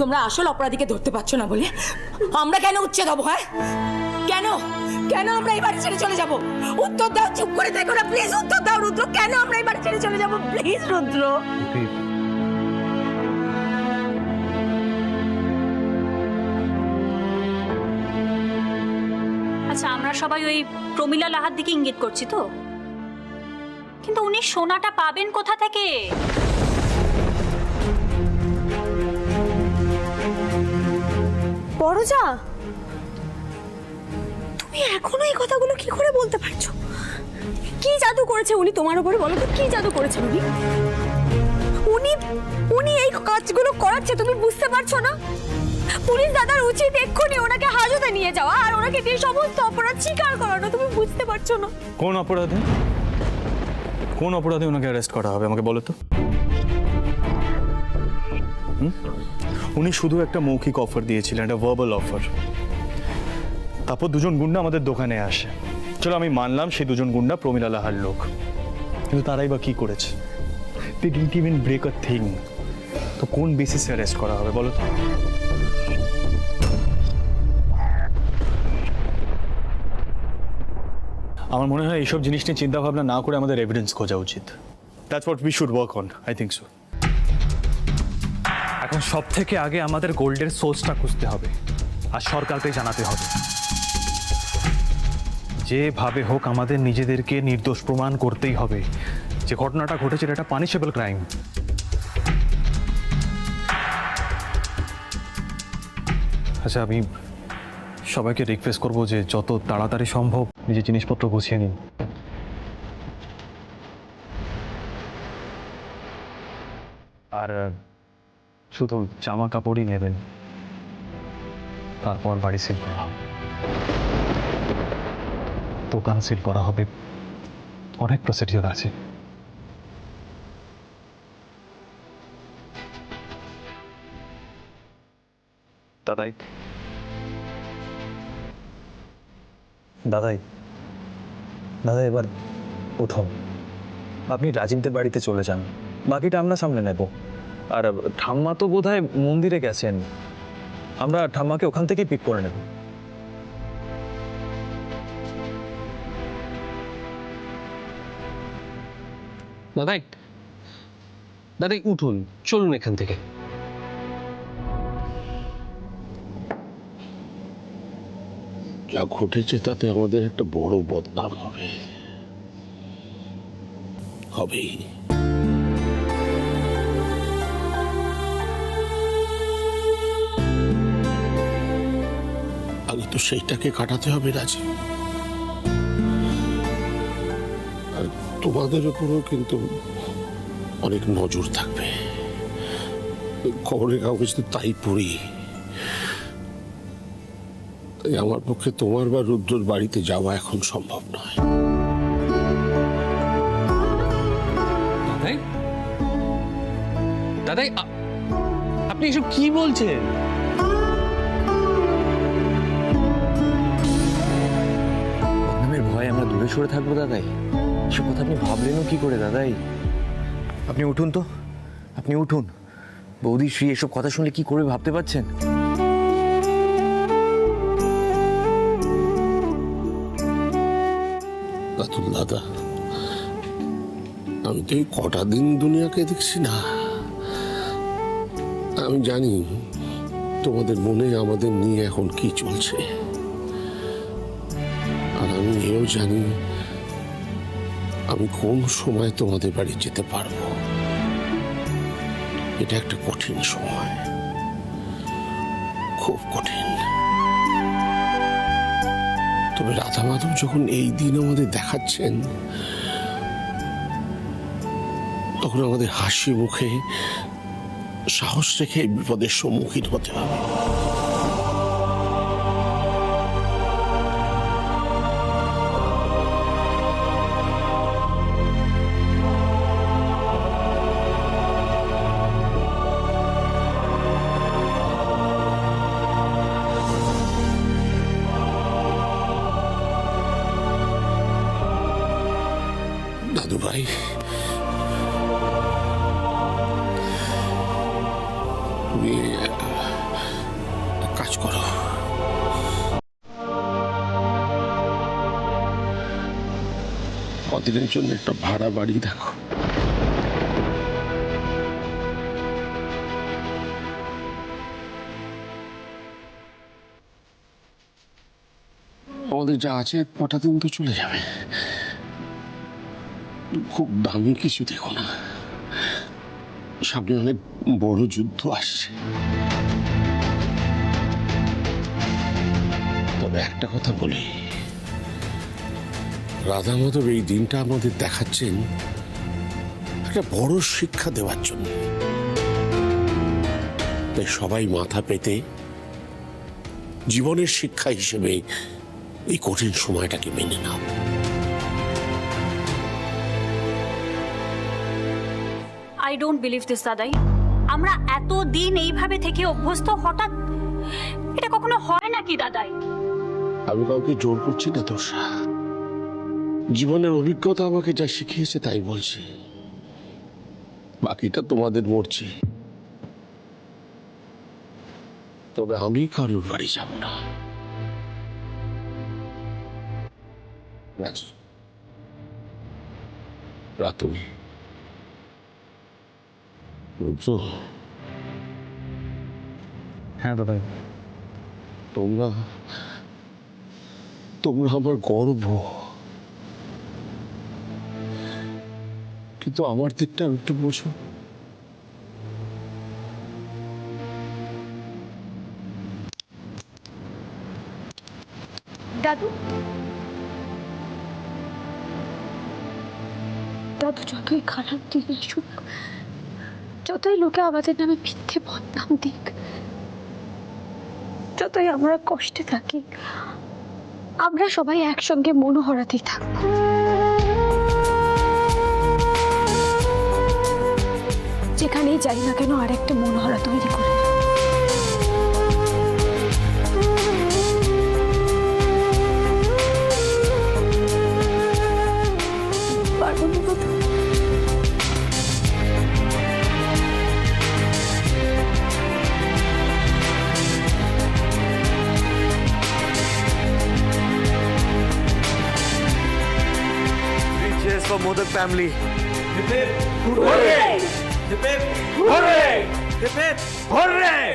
তোমরা আসল অপরাধীকে ধরতে পারছো না বলে আমরা কেন উচ্ছেদ হবো? হ্যাঁ, কেন কেন আমরা এই বাড়ি ছেড়ে চলে যাব? উত্তর দাও, চুপ করে দেখো না প্লিজ, উত্তর দাও রুদ্র। কেন আমরা এই বাড়ি ছেড়ে চলে যাব? প্লিজ রুদ্র। আচ্ছা, আমরা সবাই ওই প্রমিলা লাহার দিকে ইঙ্গিত করছি তো, কিন্তু উনি সোনাটা পাবেন কোথা থেকে? বড়জা, তুমি এখনো এই কথাগুলো কি করে বলতে পারছো? কি জাদু করেছে উনি তোমার উপরে? বলো তো, কি জাদু করেছেন উনি? উনি উনি এই কাজগুলো করাচ্ছে, তুমি বুঝতে পারছো না? পুলিশ দাদার উচিত এক্ষুনি ওনাকে হাজতে নিয়ে যাওয়া আর ওনাকে দিয়ে সমস্ত অপরাধ স্বীকার করানো। তুমি বুঝতে পারছো না? কোন অপরাধে ওনাকে অ্যারেস্ট করা হবে আমাকে বলো তো। উনি শুধু একটা মৌখিক অফার দিয়েছিলেন, একটা ভার্বাল অফার। তারপর দুজন গুন্ডা আমাদের দোকানে আসে। চলো আমি মানলাম সেই দুজন গুন্ডা প্রমিলা লাহার লোক, কিন্তু তারাই বা কি করেছে? They didn't even break a thing. তো কোন বেসিসে অ্যারেস্ট করা হবে বলো তো? আমার মনে হয় এইসব জিনিস নিয়ে চিন্তা ভাবনা না করে আমাদের এভিডেন্স খোঁজা উচিত। That's what we should work on, I think so. এখন সব থেকে আগে আমাদের গোল্ডের সোর্সটা খুঁজতে হবে আর সরকারকে জানাতে হবে। যেভাবে হোক আমাদের নিজেদেরকে নির্দোষ প্রমাণ করতেই হবে। যে ঘটনাটা ঘটেছে এটা পানিশেবল ক্রাইম। আচ্ছা, আমি সবাইকে রিকোয়েস্ট করবো যে যত তাড়াতাড়ি সম্ভব নিজের জিনিসপত্র গুছিয়ে নিন। আর শুধু জামা কাপড়ই নেবেন, তারপর বাড়ি সিল করা হবে, দোকান সিল করা হবে, অনেক প্রসিডিওর আছে। দাদাই দাদাই দাদা, এবার উঠো। আপনি রাজীবদের বাড়িতে চলে যান, বাকিটা আমরা সামলে নেব। আর ঠাম্মা তো বোধহয় মন্দিরে গেছেন, আমরা ঠাম্মাকে ওখান থেকেই পিক করে নেব। দাদাই দাদাই উঠুন, চলুন এখান থেকে। যা ঘটেছে তাতে আমাদের একটা বড় বদনাম হবেই। আগে তো সেইটাকে কাটাতে হবে রাজি। আর তোমাদের উপরও কিন্তু অনেক নজর থাকবে। খবরের কাগজ তো তাই পড়ি। তাই আমার পক্ষে তোমার বা রুদ্রর বাড়িতে যাওয়া এখন সম্ভব নয়। দাদাই দাদাই আপনি এসব কি বলছেন? বদনামের ভয়ে আমরা দূরে সরে থাকবো দাদাই? এসব কথা আপনি ভাবলেনও কি করে দাদাই? আপনি উঠুন তো, আপনি উঠুন। বৌদি শ্রী এসব কথা শুনলে কি করে ভাবতে পারছেন? দাদা, আমি তো এই কটা দিন দুনিয়াকে দেখছি না। আমি জানি তোমাদের মনে আমাদের নিয়ে এখন কি চলছে। আর আমি এও জানি আমি কোন সময় তোমাদের বাড়ি যেতে পারবো। এটা একটা কঠিন সময়, খুব কঠিন। তবে রাধা মাধব যখন এই দিন আমাদের দেখাচ্ছেন, তখন আমাদের হাসি মুখে সাহস রেখে এই বিপদের সম্মুখীন হতে হবে। দাদু ভাই, তুমি কদিনের জন্য একটা ভাড়া বাড়ি দেখো। আমাদের যা আছে কটা দিন তো চলে যাবে। খুব দামি কিছু দেখো না, সামনে অনেক বড় যুদ্ধ আসছে। তবে একটা কথা বলি, রাধা মাধব এই দিনটা আমাদের দেখাচ্ছেন একটা বড় শিক্ষা দেওয়ার জন্য। তাই সবাই মাথা পেতে জীবনের শিক্ষা হিসেবে এই কঠিন সময়টাকে মেনে নাও। আই ডোন্ট বিলিভ দিস দাদাই। আমরা এতদিন এইভাবে থেকে অভ্যস্ত, হঠাৎ এটা কখনো হয় নাকি দাদাই? আমি কাউকে জোর করছি না তোষা, জীবনের অভিজ্ঞতা আমাকে যা শিখিয়েছে তাই বলছি, বাকিটা তোমাদের মর্জি। তবে আমি কারোর বাড়ি যাব না। রাতুল, বুঝছো, হ্যাঁ দাদাই। তোমরা আমার গর্ব, কিন্তু আমার দিকটা একটু বোঝো। দাদু, দাদু যতই খারাপ দিন আসুক, যতই লোকে আমাদের নামে মিথ্যে বদনাম দিক, যতই আমরা কষ্টে থাকি, আমরা সবাই একসঙ্গে মনোহরাতেই থাকবো। যেখানেই যাই না কেন আর একটা মনোহরা তৈরি করে পারবো না দাদু। Cheers for Modak family. Hooray! Hooray! Hooray!